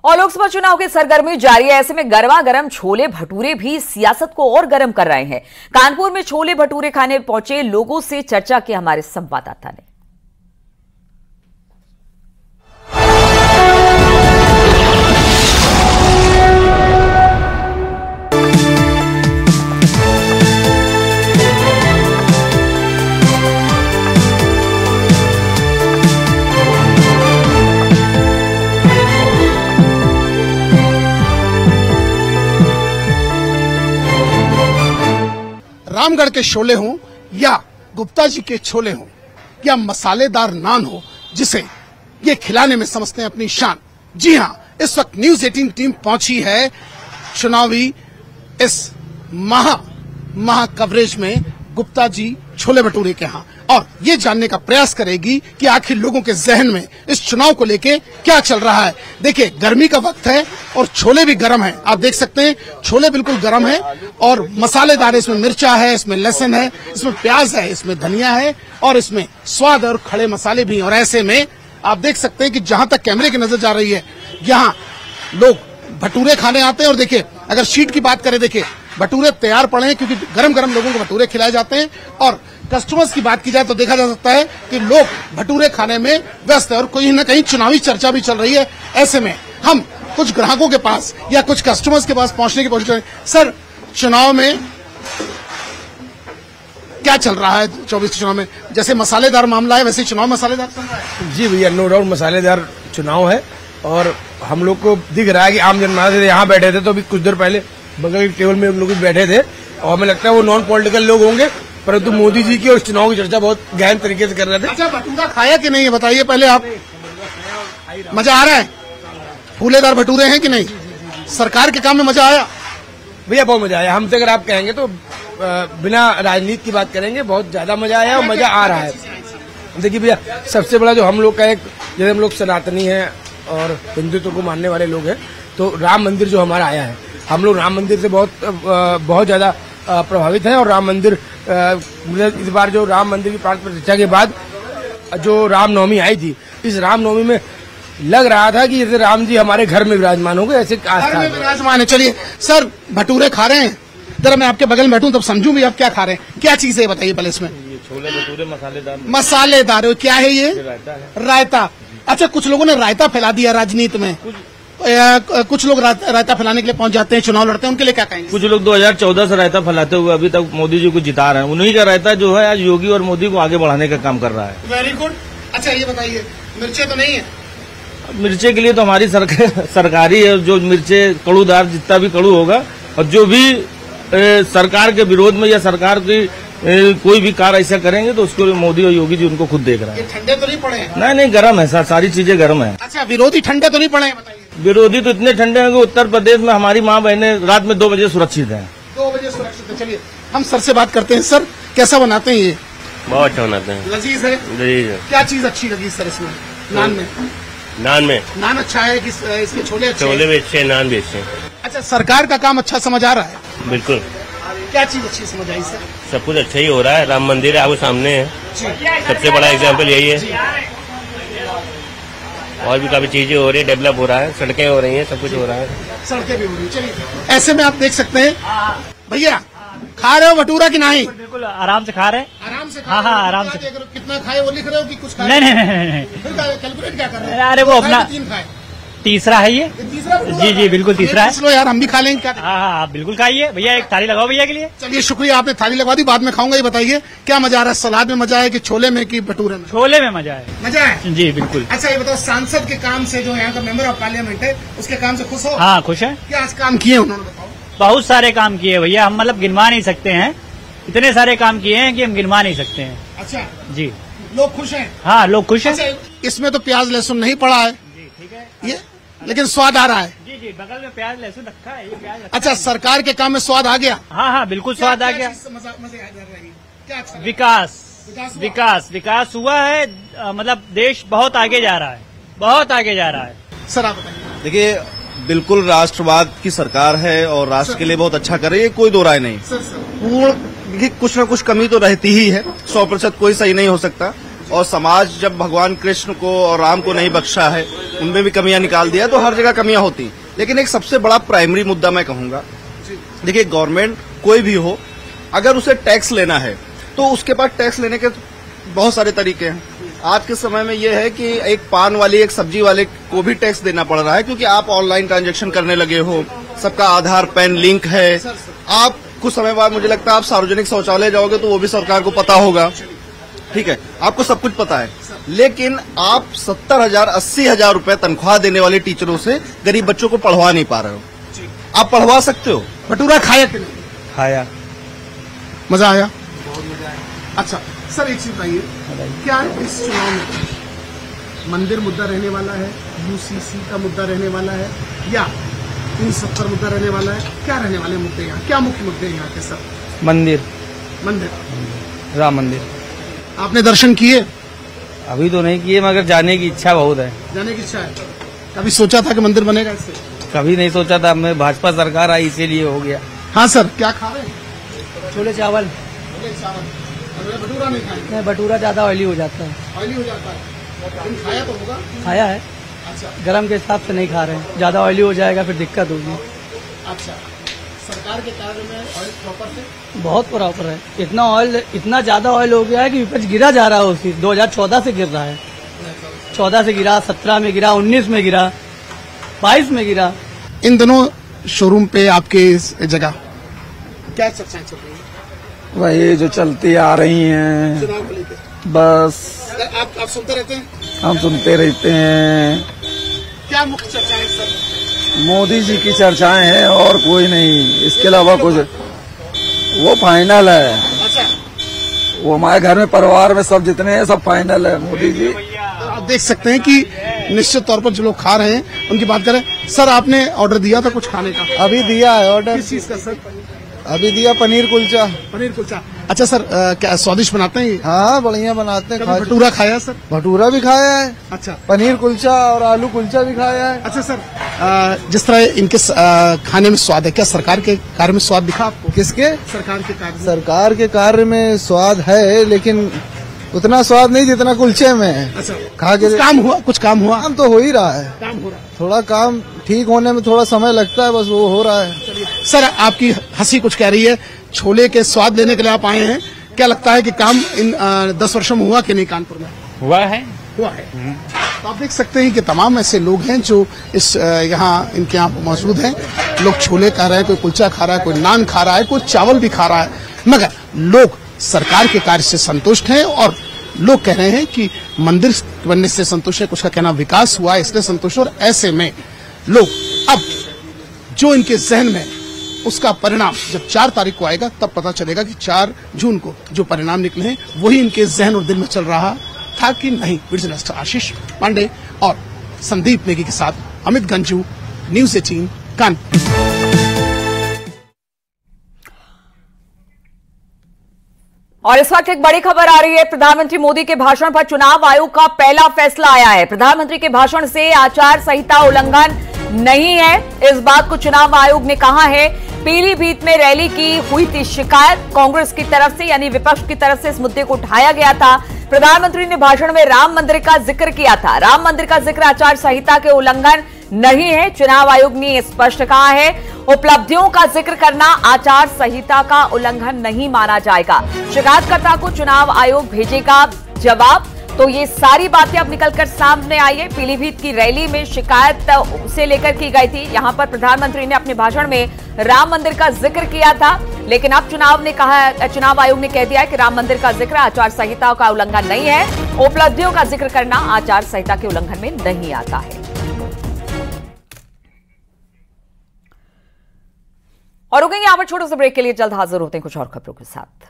और लोकसभा चुनाव की सरगर्मी जारी है। ऐसे में गर्मा गर्म छोले भटूरे भी सियासत को और गर्म कर रहे हैं। कानपुर में छोले भटूरे खाने पहुंचे लोगों से चर्चा की हमारे संवाददाता ने। रामगढ़ के छोले हों या गुप्ता जी के छोले हों या मसालेदार नान हो, जिसे ये खिलाने में समझते हैं अपनी शान। जी हां, इस वक्त न्यूज 18 टीम पहुंची है चुनावी इस महा कवरेज में गुप्ता जी छोले भटूरे के यहां, और ये जानने का प्रयास करेगी कि आखिर लोगों के जहन में इस चुनाव को लेके क्या चल रहा है। देखिए, गर्मी का वक्त है और छोले भी गर्म हैं। आप देख सकते हैं छोले बिल्कुल गर्म है और मसालेदार। इसमें मिर्चा है, इसमें लहसुन है, इसमें प्याज है, इसमें धनिया है और इसमें स्वाद और खड़े मसाले भी। और ऐसे में आप देख सकते हैं कि जहां तक कैमरे की नजर जा रही है, यहाँ लोग भटूरे खाने आते हैं। और देखिए, अगर शीट की बात करें, देखिए भटूरे तैयार पड़े हैं क्योंकि गरम गरम लोगों को भटूरे खिलाए जाते हैं। और कस्टमर्स की बात की जाए तो देखा जा सकता है कि लोग भटूरे खाने में व्यस्त है और कहीं न कहीं चुनावी चर्चा भी चल रही है। ऐसे में हम कुछ ग्राहकों के पास या कुछ कस्टमर्स के पास पहुंचने की कोशिश करें। सर, चुनाव में क्या चल रहा है? 24 चुनाव में जैसे मसालेदार मामला है, वैसे चुनाव मसालेदार चल रहा है? जी भैया, नो डाउट मसालेदार चुनाव है। और हम लोग को दिख रहा है कि आम जनमानस यहाँ बैठे थे तो अभी कुछ देर पहले बगल के टेबल में लोग भी बैठे थे और हमें लगता है वो नॉन पॉलिटिकल लोग होंगे, परंतु मोदी जी की और चुनाव की चर्चा बहुत गहन तरीके से कर रहे थे। अच्छा, भटूरा खाया कि नहीं, ये बताइए पहले आप। मजा आ रहा है? फूलेदार भटूरे हैं कि नहीं? सरकार के काम में मजा आया? भैया बहुत मजा आया। हमसे अगर आप कहेंगे तो बिना राजनीति की बात करेंगे, बहुत ज्यादा मजा आया और मजा आ रहा है। देखिए भैया, सबसे बड़ा जो हम लोग का एक, जैसे हम लोग सनातनी हैं और हिंदुत्व को मानने वाले लोग हैं, तो राम मंदिर जो हमारा आया है, हम लोग राम मंदिर से बहुत ज्यादा प्रभावित हैं। और राम मंदिर इस बार जो राम मंदिर की प्राण प्रतिष्ठा के बाद जो रामनवमी आई थी, इस रामनवमी में लग रहा था कि जैसे राम जी हमारे घर में विराजमान हो गए, ऐसे विराजमान है। चलिए सर, भटूरे खा रहे हैं, जरा मैं आपके बगल में बैठूं तब समझूं भी आप क्या खा रहे हैं। क्या चीज है बताइए पहले इसमें? छोले भटूरे मसालेदार। क्या है ये? रायता। अच्छा, कुछ लोगों ने रायता फैला दिया राजनीति में। कुछ लोग रायता फैलाने के लिए पहुंच जाते हैं, चुनाव लड़ते हैं, उनके लिए क्या कहेंगे? कुछ लोग 2014 से रायता फैलाते हुए अभी तक मोदी जी को जिता रहे हैं। उन्हीं का रायता जो है आज योगी और मोदी को आगे बढ़ाने का काम कर रहा है। Very good. अच्छा, ये बताइए, मिर्चे तो नहीं है? मिर्चे के लिए तो हमारी सरकारी है, जो मिर्चे कड़ूदार जितना भी कड़ू होगा, और जो भी सरकार के विरोध में या सरकार की कोई भी कार्य ऐसा करेंगे तो उसको मोदी और योगी जी उनको खुद देख रहे हैं। ठंडे तो नहीं पड़े हैं? नहीं, गर्म है सर, सारी चीजें गर्म है। अच्छा, विरोधी ठंडे तो नहीं पड़े हैं? बताइए। विरोधी तो इतने ठंडे हैं कि उत्तर प्रदेश में हमारी माँ बहनें रात में 2 बजे सुरक्षित हैं। 2 बजे सुरक्षित है। चलिए हम सर से बात करते हैं। सर, कैसा बनाते हैं ये? बहुत अच्छा बनाते हैं। लजीज है? लजीज है। क्या चीज अच्छी लगी सर इसमें? नान में? नान अच्छा है कि इसके छोले अच्छे? छोले भी अच्छे, नान भी अच्छे। अच्छा, सरकार का काम अच्छा समझ आ रहा है? बिल्कुल। क्या चीज अच्छी समझ आई सर? सब कुछ अच्छा ही हो रहा है। राम मंदिर आपके सामने है, सबसे बड़ा एग्जाम्पल यही है। और भी काफी चीजें हो रही है, डेवलप हो रहा है, सड़कें हो रही हैं, सब कुछ हो रहा है। सड़कें भी हो रही है। चलिए, ऐसे में आप देख सकते हैं भैया, खा रहे हो भटूरा कि नहीं? बिल्कुल आराम से खा रहे हैं। आराम से? हाँ, आराम से। कितना खाए वो लिख रहे हो कि कुछ खाए? नहीं। फिर कैलकुलेट क्या कर रहे हो? अरे वो अपना 3 खाए। तीसरा है ये। जी बिल्कुल तीसरा है। चलो यार, हम भी खा लेंगे क्या? हाँ, आप बिल्कुल खाइए भैया, एक थाली लगाओ भैया के लिए। चलिए, शुक्रिया, आपने थाली लगवा दी, बाद में खाऊंगा। ये बताइए क्या मजा आ रहा है? सलाद में मजा है कि छोले में कि भटूरे में? छोले में मजा है। मजा है? जी बिल्कुल। अच्छा, ये बताओ, सांसद के काम से, जो यहाँ का मेंबर ऑफ पार्लियामेंट है, उसके काम से खुश हो? हाँ, खुश है। क्या आज काम किए उन्होंने, बताओ? बहुत सारे काम किए भैया, हम मतलब गिनवा नहीं सकते हैं, इतने सारे काम किए हैं कि हम गिनवा नहीं सकते हैं। अच्छा जी, लोग खुश हैं? हाँ, लोग खुश हैं। अच्छा, इसमें तो प्याज लहसुन नहीं पड़ा है? जी ठीक है, ये लेकिन स्वाद आ रहा है? जी, बगल में प्याज लहसुन रखा है, ये प्याज। अच्छा, सरकार के काम में स्वाद आ गया? हाँ, बिल्कुल स्वाद आ गया। विकास हुआ है, मतलब देश बहुत आगे जा रहा है, बहुत आगे जा रहा है। सर आप बताइए। देखिए, बिल्कुल राष्ट्रवाद की सरकार है और राष्ट्र के लिए बहुत अच्छा कर रही है, कोई दो राय नहीं। पूर्ण कुछ न कुछ कमी तो रहती ही है, 100% कोई सही नहीं हो सकता। और समाज जब भगवान कृष्ण को और राम को नहीं बख्शा है, उनमें भी कमियां निकाल दिया, तो हर जगह कमियां होती हैं। लेकिन एक सबसे बड़ा प्राइमरी मुद्दा मैं कहूंगा, देखिए गवर्नमेंट कोई भी हो, अगर उसे टैक्स लेना है तो उसके पास टैक्स लेने के बहुत सारे तरीके हैं। आज के समय में यह है कि एक पान वाली, एक सब्जी वाले को भी टैक्स देना पड़ रहा है, क्योंकि आप ऑनलाइन ट्रांजैक्शन करने लगे हो, सबका आधार पैन लिंक है। आप कुछ समय बाद मुझे लगता है आप सार्वजनिक शौचालय जाओगे तो वो भी सरकार को पता होगा, ठीक है, आपको सब कुछ पता है। लेकिन आप 70,000 80,000 रुपए तनख्वाह देने वाले टीचरों से गरीब बच्चों को पढ़वा नहीं पा रहे हो। आप पढ़वा सकते हो। भटूरा खाया कि नहीं? खाया। मजा आया? अच्छा सर, एक चीज बताइए, क्या इस चुनाव में मंदिर मुद्दा रहने वाला है, यूसीसी का मुद्दा रहने वाला है, या 370 मुद्दा रहने वाला है? क्या रहने वाले मुद्दे यहाँ, क्या मुख्य मुद्दे यहाँ के सर? मंदिर, राम मंदिर। आपने दर्शन किए? अभी तो नहीं किए, मगर जाने की इच्छा बहुत है। जाने की इच्छा है? कभी सोचा था कि मंदिर बनेगा इससे? कभी नहीं सोचा था, मैं भाजपा सरकार आई इसीलिए हो गया। हाँ सर, क्या खा रहे हैं? छोले चावल। छोले चावल। भटूरा नहीं खाएंगे? नहीं, भटूरा ज्यादा ऑयली हो जाता है। ऑयली हो जाता है? लेकिन खाया तो होगा? खाया है। अच्छा, गरम के हिसाब से नहीं खा रहे हैं, ज्यादा ऑयली हो जाएगा फिर दिक्कत होगी। अच्छा, सरकार के कार्य में ऑयल प्रॉपर से? बहुत प्रॉपर है। इतना ऑयल, इतना ज्यादा ऑयल हो गया है कि उपज गिरा जा रहा है। उसी 2014 से गिर रहा है, 14 से गिरा, 17 में गिरा, 19 में गिरा, 22 में गिरा। इन दोनों शोरूम पे आपके इस जगह क्या चर्चाएं चल रही है? वही जो चलती आ रही हैं, चुनाव को लेकर बस। आप सुनते रहते हैं? हम सुनते रहते हैं। क्या मुख्य चर्चाएं सर? मोदी जी की चर्चाएं हैं और कोई नहीं, इसके अलावा कुछ। वो फाइनल है। अच्छा, वो हमारे घर में परिवार में सब जितने हैं सब फाइनल है, मोदी जी। आप देख सकते हैं कि निश्चित तौर पर जो लोग खा रहे हैं उनकी बात करें। सर, आपने ऑर्डर दिया था कुछ खाने का? अभी दिया है ऑर्डर। किस चीज का सर? अभी दिया पनीर कुलचा। पनीर कुलचा। अच्छा सर, क्या स्वादिष्ट बनाते हैं? हाँ, बढ़िया बनाते हैं। भटूरा खाया सर? भटूरा भी खाया है। अच्छा, पनीर कुलचा और आलू कुलचा भी खाया है। अच्छा सर, जिस तरह इनके खाने में स्वाद है, क्या सरकार के कार्य में स्वाद दिखा आपको? किसके? सरकार के कार्य में। सरकार के कार्य में स्वाद है, लेकिन उतना स्वाद नहीं जितना कुलचे में है। अच्छा, खा के कुछ काम हुआ? कुछ काम हुआ? काम तो हो ही रहा है। काम हो रहा है। थोड़ा काम ठीक होने में थोड़ा समय लगता है, बस वो हो रहा है। सर, आपकी हंसी कुछ कह रही है, छोले के स्वाद लेने के लिए आप आए हैं। क्या लगता है कि काम इन 10 वर्षों में हुआ कि नहीं कानपुर में? हुआ है। तो आप देख सकते हैं कि तमाम ऐसे लोग हैं जो इस यहाँ इनके यहाँ मौजूद हैं। लोग छोले खा रहे हैं, कोई कुलचा खा रहा है, कोई नान खा रहा है, कोई चावल भी खा रहा है, मगर लोग सरकार के कार्य से संतुष्ट हैं। और लोग कह रहे हैं कि मंदिर बनने से संतुष्ट है, कुछ का कहना विकास हुआ इसलिए संतुष्ट। और ऐसे में लोग अब जो इनके जहन में उसका परिणाम जब 4 तारीख को आएगा तब पता चलेगा कि 4 जून को जो परिणाम निकले हैं वही इनके जहन और दिल में चल रहा था कि नहीं। वीडियो आशीष पांडे और संदीप नेगी के साथ अमित गंजू, न्यूज़ 18 कानपुर। और इस वक्त एक बड़ी खबर आ रही है। प्रधानमंत्री मोदी के भाषण पर चुनाव आयोग का पहला फैसला आया है। प्रधानमंत्री के भाषण से आचार संहिता उल्लंघन नहीं है, इस बात को चुनाव आयोग ने कहा है। पीलीभीत में रैली की हुई थी शिकायत कांग्रेस की तरफ से, यानी विपक्ष की तरफ से इस मुद्दे को उठाया गया था। प्रधानमंत्री ने भाषण में राम मंदिर का जिक्र किया था। राम मंदिर का जिक्र आचार संहिता के उल्लंघन नहीं है, चुनाव आयोग ने स्पष्ट कहा है। उपलब्धियों का जिक्र करना आचार संहिता का उल्लंघन नहीं माना जाएगा। शिकायतकर्ता को चुनाव आयोग भेजेगा जवाब। तो ये सारी बातें अब निकलकर सामने आई है। पीलीभीत की रैली में शिकायत से लेकर की गई थी। यहां पर प्रधानमंत्री ने अपने भाषण में राम मंदिर का जिक्र किया था, लेकिन अब चुनाव आयोग ने कह दिया है कि राम मंदिर का जिक्र आचार संहिता का उल्लंघन नहीं है। उपलब्धियों का जिक्र करना आचार संहिता के उल्लंघन में नहीं आता है। और रुकेंगे यहाँ पर छोटे से ब्रेक के लिए, जल्द हाजिर होते हैं कुछ और खबरों के साथ।